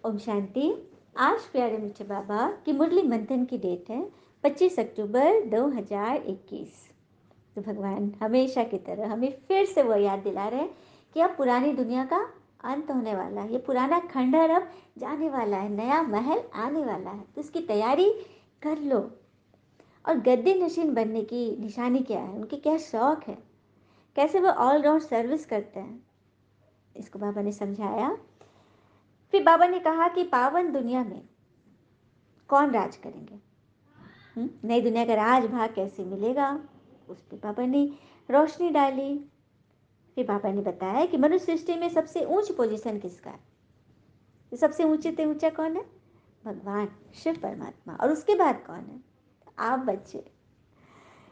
ओम शांति। आज प्यारे मीठे बाबा की मुरली मंथन की डेट है 25 अक्टूबर 2021। तो भगवान हमेशा की तरह हमें फिर से वो याद दिला रहे हैं कि अब पुरानी दुनिया का अंत होने वाला है। ये पुराना खंडहर अब जाने वाला है, नया महल आने वाला है, तो इसकी तैयारी कर लो। और गद्दी नशीन बनने की निशानी क्या है, उनके क्या शौक है, कैसे वो ऑलराउंड सर्विस करते हैं, इसको बाबा ने समझाया। फिर बाबा ने कहा कि पावन दुनिया में कौन राज करेंगे, नई दुनिया का राज भाग कैसे मिलेगा, उस पर बाबा ने रोशनी डाली। फिर बाबा ने बताया कि मनुष्य सृष्टि में सबसे ऊंच पोजीशन किसका है। तो सबसे ऊंचे से ऊंचा कौन है? भगवान शिव परमात्मा। और उसके बाद कौन है? आप बच्चे।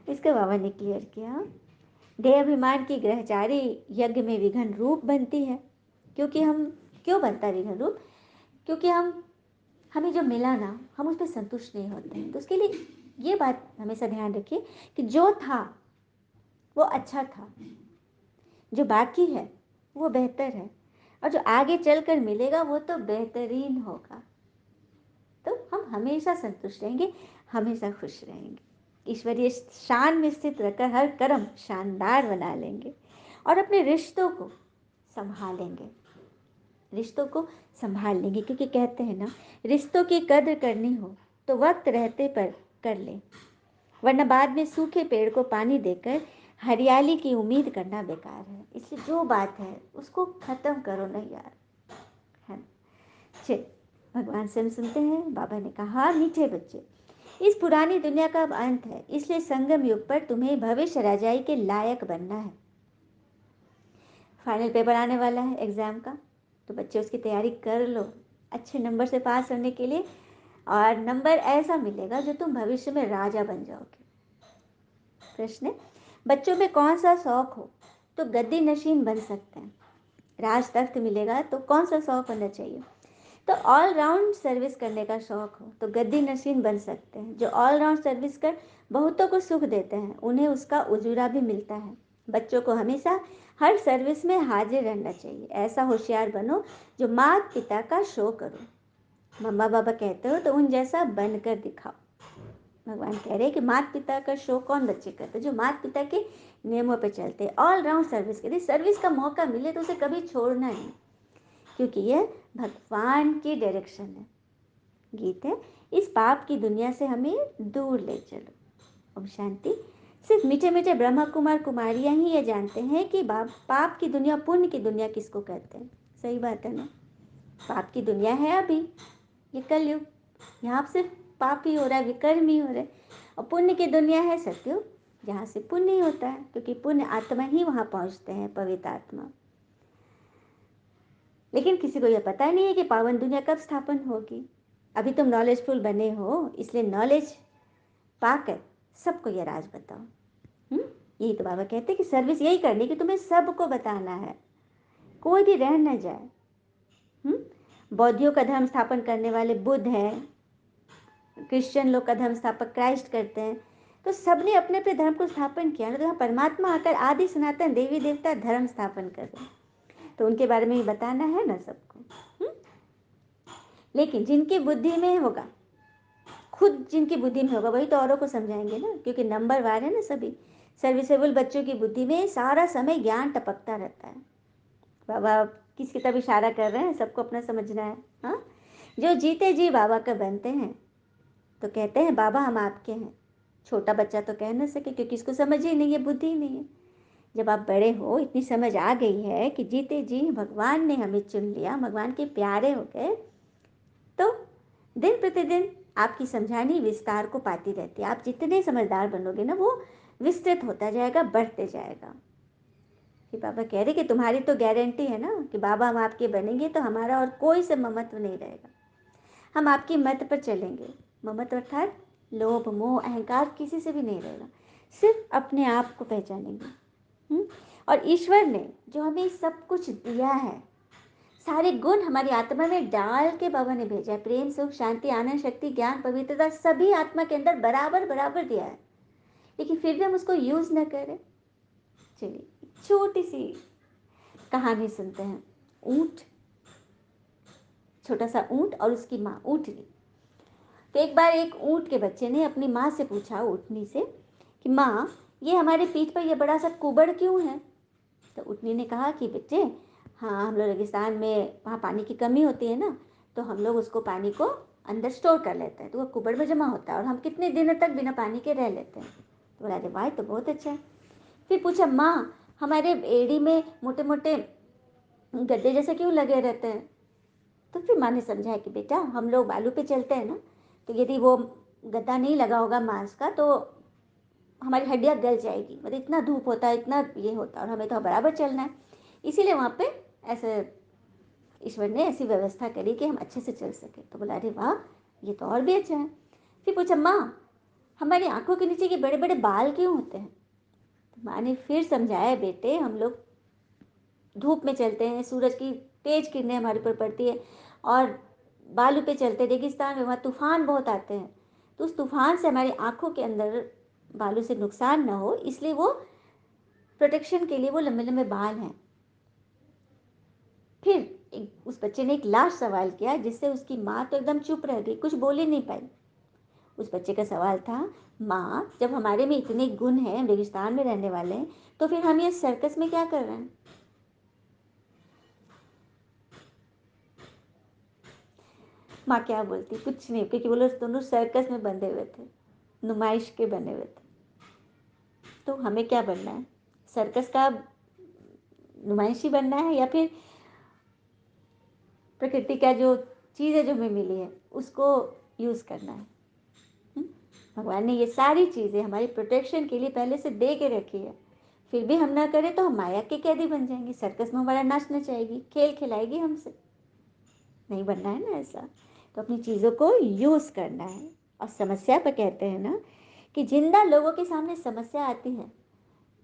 इसके बाबा ने क्लियर किया। देह अभिमान की ग्रहचारी यज्ञ में विघन रूप बनती है। क्योंकि हम क्यों बनता है विघन रूप? क्योंकि हमें जो मिला ना, हम उस पर संतुष्ट नहीं होते हैं। तो उसके लिए ये बात हमेशा ध्यान रखिए कि जो था वो अच्छा था, जो बाकी है वो बेहतर है, और जो आगे चलकर मिलेगा वो तो बेहतरीन होगा। तो हम हमेशा संतुष्ट रहेंगे, हमेशा खुश रहेंगे। ईश्वरीय शान में स्थित रहकर हर कर्म शानदार बना लेंगे और अपने रिश्तों को संभालेंगे। रिश्तों को संभाल लेंगे, क्योंकि कहते हैं ना, रिश्तों की कद्र करनी हो तो वक्त रहते पर कर ले, वरना बाद में सूखे पेड़ को पानी देकर हरियाली की उम्मीद करना बेकार है। इसलिए जो बात है उसको खत्म करो ना यार, है ना। चलिए भगवान से हम सुनते हैं। बाबा ने कहा, मीठे बच्चे, इस पुरानी दुनिया का अब अंत है, इसलिए संगम युग पर तुम्हें भविष्य राजाई के लायक बनना है। फाइनल पेपर आने वाला है एग्जाम का, तो बच्चे उसकी तैयारी कर लो अच्छे नंबर से पास होने के लिए, और नंबर ऐसा मिलेगा जो तुम भविष्य में राजा बन जाओगे। प्रश्न है, बच्चों में कौन सा शौक हो तो गद्दी नशीन बन सकते हैं। राज तख्त मिलेगा तो कौन सा शौक होना चाहिए? तो ऑलराउंड सर्विस करने का शौक हो तो गद्दी नशीन बन सकते हैं। जो ऑलराउंड सर्विस कर बहुतों को सुख देते हैं, उन्हें उसका उजूरा भी मिलता है। बच्चों को हमेशा हर सर्विस में हाजिर रहना चाहिए। ऐसा होशियार बनो जो माता पिता का शो करो। मम्मा पापा कहते हो तो उन जैसा बनकर दिखाओ। भगवान कह रहे हैं कि माता पिता का शो कौन बच्चे करते? जो माता पिता के नियमों पर चलते हैं, ऑलराउंड सर्विस के लिए। सर्विस का मौका मिले तो उसे कभी छोड़ना नहीं, क्योंकि यह भगवान की डायरेक्शन है। गीत है, इस पाप की दुनिया से हमें दूर ले चलो। ओम शांति। सिर्फ मीठे मीठे ब्रह्मा कुमार कुमारियां ही ये जानते हैं कि पाप की दुनिया, पुण्य की दुनिया किसको कहते हैं। सही बात है ना। पाप की दुनिया है अभी ये कलयुग, यहाँ सिर्फ पाप ही हो रहा है, विकर्म ही हो रहे हैं। और पुण्य की दुनिया है सत्युग, जहाँ से पुण्य ही होता है, क्योंकि पुण्य आत्मा ही वहाँ पहुँचते हैं, पवित्र आत्मा। लेकिन किसी को यह पता नहीं है कि पावन दुनिया कब स्थापन होगी। अभी तुम नॉलेजफुल बने हो, इसलिए नॉलेज पाकर सबको यह राज बताओ। यही तो बाबा कहते हैं कि सर्विस यही करनी कि तुम्हें सबको बताना है, कोई भी रह न जाए। बौद्धियों का धर्म स्थापन करने वाले बुद्ध हैं, क्रिश्चियन लोग का धर्म स्थापक क्राइस्ट करते हैं। तो सबने अपने अपने धर्म को स्थापन किया ना, तो यहाँ परमात्मा आकर आदि सनातन देवी देवता धर्म स्थापन कर रहे हैं, तो उनके बारे में ही बताना है ना सबको। लेकिन जिनकी बुद्धि में होगा, खुद जिनकी बुद्धि में होगा वही तो औरों को समझाएंगे ना, क्योंकि नंबर वार है ना सभी। सर्विसेबल बच्चों की बुद्धि में सारा समय ज्ञान टपकता रहता है। बाबा किसकी तरफ इशारा कर रहे हैं, सबको अपना समझना है। हाँ, जो जीते जी बाबा का बनते हैं तो कहते हैं बाबा हम आपके हैं। छोटा बच्चा तो कह ना सके, क्योंकि इसको समझ ही नहीं है, बुद्धि ही नहीं है। जब आप बड़े हो, इतनी समझ आ गई है कि जीते जी भगवान ने हमें चुन लिया, भगवान के प्यारे हो गए, तो दिन प्रतिदिन आपकी समझानी विस्तार को पाती रहती है। आप जितने समझदार बनोगे ना, वो विस्तृत होता जाएगा, बढ़ते जाएगा। कि बाबा कह रहे कि तुम्हारी तो गारंटी है ना कि बाबा हम आपके बनेंगे तो हमारा और कोई से ममत्व नहीं रहेगा। हम आपकी मत पर चलेंगे। ममत्व अर्थात लोभ मोह अहंकार किसी से भी नहीं रहेगा, सिर्फ अपने आप को पहचानेंगे। और ईश्वर ने जो हमें सब कुछ दिया है, सारे गुण हमारी आत्मा में डाल के बाबा ने भेजा है। प्रेम सुख शांति आनंद शक्ति ज्ञान पवित्रता सभी आत्मा के अंदर बराबर बराबर दिया है, लेकिन फिर भी हम उसको यूज न करें। चलिए छोटी सी कहानी सुनते हैं। ऊंट छोटा सा ऊँट और उसकी माँ ऊँटनी। तो एक बार एक ऊँट के बच्चे ने अपनी माँ से पूछा, ऊँटनी से, कि माँ, ये हमारे पीठ पर ये बड़ा सा कुबड़ क्यों है? तो ऊँटनी ने कहा कि बेटे, हाँ, हम लोग रेगिस्तान में वहाँ पानी की कमी होती है ना, तो हम लोग उसको पानी को अंदर स्टोर कर लेते हैं, तो वो कुबड़ में जमा होता है और हम कितने दिनों तक बिना पानी के रह लेते हैं। तो बोला, अरे वाह, तो बहुत अच्छा है। फिर पूछा, माँ, हमारे एड़ी में मोटे मोटे गड्ढे जैसे क्यों लगे रहते हैं? तो फिर माँ ने समझाया कि बेटा, हम लोग बालू पे चलते हैं ना, तो यदि वो गड्ढा नहीं लगा होगा मांस का, तो हमारी हड्डियाँ गल जाएगी। मतलब इतना धूप होता है, इतना ये होता है, और हमें तो बराबर चलना है, इसीलिए वहाँ पे ऐसे ईश्वर ने ऐसी व्यवस्था करी कि हम अच्छे से चल सके। तो बोला, अरे वाह, ये तो और भी अच्छा है। फिर पूछा, माँ, हमारी आंखों के नीचे के बड़े बड़े बाल क्यों होते हैं? तो माँ ने फिर समझाया, बेटे, हम लोग धूप में चलते हैं, सूरज की तेज किरणें हमारे ऊपर पड़ती है, और बालू पे चलते, रेगिस्तान में वहाँ तूफान बहुत आते हैं, तो उस तूफान से हमारी आंखों के अंदर बालू से नुकसान ना हो, इसलिए वो प्रोटेक्शन के लिए वो लंबे लंबे बाल हैं। फिर उस बच्चे ने एक लास्ट सवाल किया, जिससे उसकी माँ तो एकदम चुप रह गई, कुछ बोल ही नहीं पाई। उस बच्चे का सवाल था, माँ, जब हमारे में इतने गुण हैं, हम रेगिस्तान में रहने वाले हैं, तो फिर हम ये सर्कस में क्या कर रहे हैं? माँ क्या बोलती? कुछ नहीं, क्योंकि वो लोग दोनों सर्कस में बंधे हुए थे, नुमाइश के बने हुए थे। तो हमें क्या बनना है? सर्कस का नुमाइशी बनना है, या फिर प्रकृति का जो चीज़ है जो हमें मिली है उसको यूज़ करना है? हुँ? भगवान ने ये सारी चीज़ें हमारी प्रोटेक्शन के लिए पहले से दे के रखी है, फिर भी हम ना करें तो हम माया के कैदी बन जाएंगे। सर्कस में हमारा नाच नचाएगी, खेल खिलाएगी हमसे। नहीं बनना है ना ऐसा। तो अपनी चीज़ों को यूज़ करना है। और समस्या पर कहते हैं ना कि जिंदा लोगों के सामने समस्या आती है,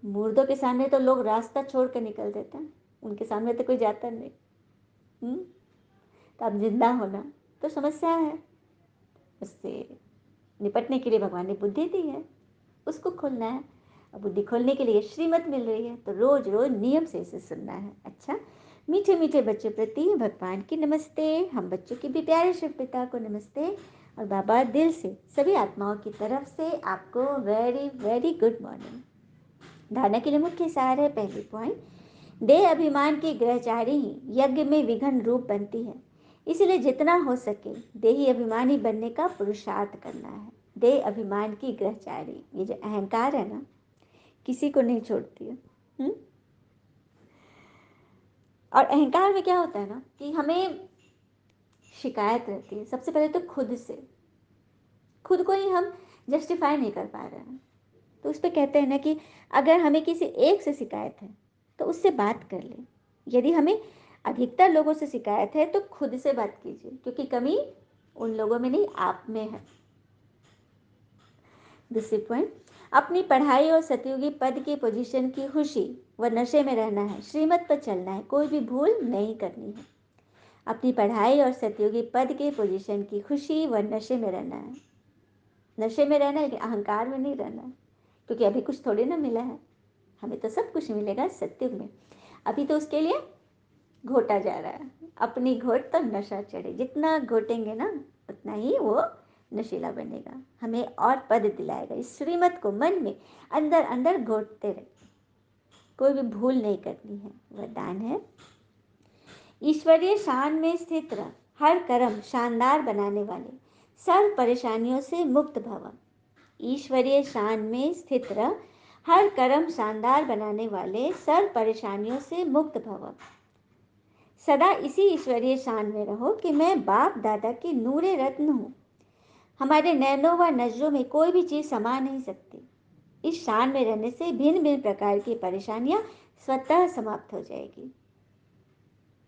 मुर्दों के सामने तो लोग रास्ता छोड़ कर निकल देते हैं, उनके सामने तो कोई जाता नहीं। हुँ? तो अब जिंदा होना तो समस्या है, उससे निपटने के लिए भगवान ने बुद्धि दी है, उसको खोलना है। और बुद्धि खोलने के लिए श्रीमत मिल रही है, तो रोज रोज नियम से इसे सुनना है। अच्छा, मीठे मीठे बच्चों प्रति भगवान की नमस्ते, हम बच्चों की भी प्यारे शिव पिता को नमस्ते। और बाबा दिल से सभी आत्माओं की तरफ से आपको वेरी वेरी गुड मॉर्निंग। धारणा के लिए मुख्य सार है, पहली पॉइंट, देह अभिमान की ग्रहचारी ही यज्ञ में विघन रूप बनती है, इसलिए जितना हो सके देही अभिमानी बनने का पुरुषार्थ करना है। देह अभिमान की ग्रहचारी, ये जो अहंकार है ना, किसी को नहीं छोड़ती है। हुँ? और अहंकार में क्या होता है ना कि हमें शिकायत रहती है सबसे पहले तो खुद से, खुद को ही हम जस्टिफाई नहीं कर पा रहे हैं। तो उस पर कहते हैं ना कि अगर हमें किसी एक से शिकायत है तो उससे बात कर लें। यदि हमें अधिकतर लोगों से शिकायत है तो खुद से बात कीजिए, क्योंकि कमी उन लोगों में नहीं, आप में है। दूसरी पॉइंट, अपनी पढ़ाई और सतयुगी पद की पोजीशन की खुशी व नशे में रहना है, श्रीमत पर चलना है, कोई भी भूल नहीं करनी है। अपनी पढ़ाई और सतयुगी पद के पोजीशन की खुशी व नशे में रहना है। नशे में रहना है, लेकिन अहंकार में नहीं रहना है, क्योंकि अभी कुछ थोड़ी ना मिला है, हमें तो सब कुछ मिलेगा सत्युग में। अभी तो उसके लिए घोटा जा रहा है, अपनी घोट तो नशा चढ़े, जितना घोटेंगे ना उतना ही वो नशीला बनेगा, हमें और पद दिलाएगा। इस श्रीमत को मन में अंदर अंदर घोटते रहे, कोई भी भूल नहीं करनी है। वरदान है, ईश्वरीय शान में स्थित रह, हर कर्म शानदार बनाने वाले, सर्व परेशानियों से मुक्त भव। ईश्वरीय शान में स्थित रह, हर कर्म शानदार बनाने वाले, सर्व परेशानियों से मुक्त भव। सदा इसी ईश्वरीय शान में रहो कि मैं बाप दादा की नूरे रत्न हूँ, हमारे नैनों व नजरों में कोई भी चीज़ समा नहीं सकती। इस शान में रहने से भिन्न भिन्न प्रकार की परेशानियां स्वतः समाप्त हो जाएगी।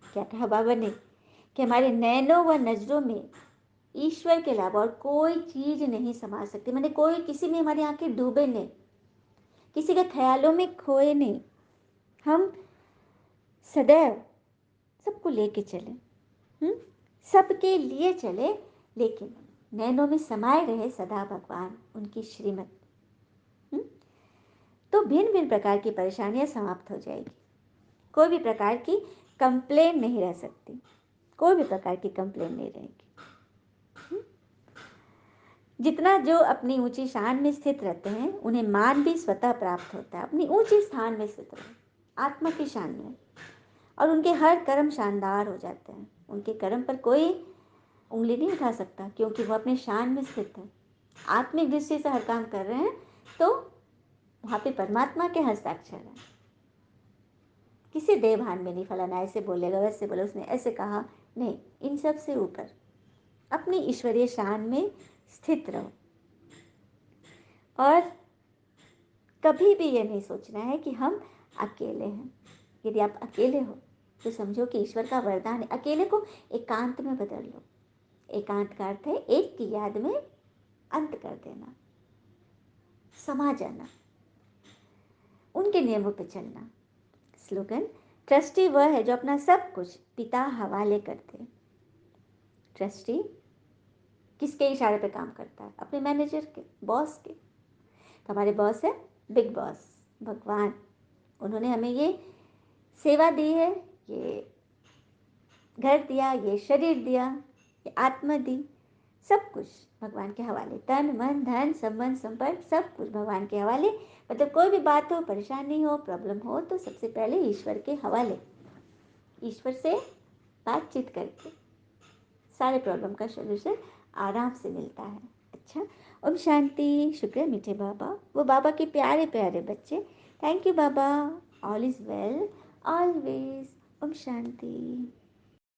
क्या कहा बाबा ने कि हमारे नैनों व नजरों में ईश्वर के अलावा और कोई चीज नहीं समा सकती, मैंने कोई किसी में हमारी आंखें डूबे नहीं, किसी के ख्यालों में खोए नहीं, हम सदैव सबको लेके चले, सबके लिए चले, लेकिन नैनों में समाये रहे सदा भगवान, उनकी श्रीमत। तो भिन्न भिन्न प्रकार की परेशानियां समाप्त हो जाएगी, कोई भी प्रकार की कंप्लेन नहीं रह सकती। कोई भी प्रकार की कंप्लेन नहीं रहेगी। जितना जो अपनी ऊंची शान में स्थित रहते हैं उन्हें मान भी स्वतः प्राप्त होता है। अपनी ऊंची स्थान में स्थित रहो, आत्मा की शान में, और उनके हर कर्म शानदार हो जाते हैं। उनके कर्म पर कोई उंगली नहीं उठा सकता, क्योंकि वो अपने शान में स्थित है। आत्मिक दृष्टि से हर काम कर रहे हैं तो वहां पे परमात्मा के हस्ताक्षर है। किसी देवभान में नहीं, फलाना ऐसे बोलेगा, वैसे बोले, उसने ऐसे कहा, नहीं, इन सब से ऊपर अपनी ईश्वरीय शान में स्थित रहो। और कभी भी ये नहीं सोचना है कि हम अकेले हैं। यदि आप अकेले हो तो समझो कि ईश्वर का वरदान है। अकेले को एकांत में बदल लो। एकांत का अर्थ है एक की याद में अंत कर देना, समा जाना, उनके नियमों पे चलना। स्लोगन: ट्रस्टी वह है जो अपना सब कुछ पिता हवाले कर दे। ट्रस्टी किसके इशारे पे काम करता है? अपने मैनेजर के, बॉस के। तो हमारे बॉस है बिग बॉस, भगवान। उन्होंने हमें ये सेवा दी है, ये घर दिया, ये शरीर दिया, ये आत्मा दी, सब कुछ भगवान के हवाले। तन मन धन संबंध संपर्क सब कुछ भगवान के हवाले। मतलब कोई भी बात हो, परेशानी हो, प्रॉब्लम हो, तो सबसे पहले ईश्वर के हवाले। ईश्वर से बातचीत करके सारे प्रॉब्लम का सोल्यूशन आराम से मिलता है। अच्छा, ओम शांति। शुक्र है मीठे बाबा, वो बाबा के प्यारे प्यारे बच्चे। थैंक यू बाबा। All is well always. ओम शांति।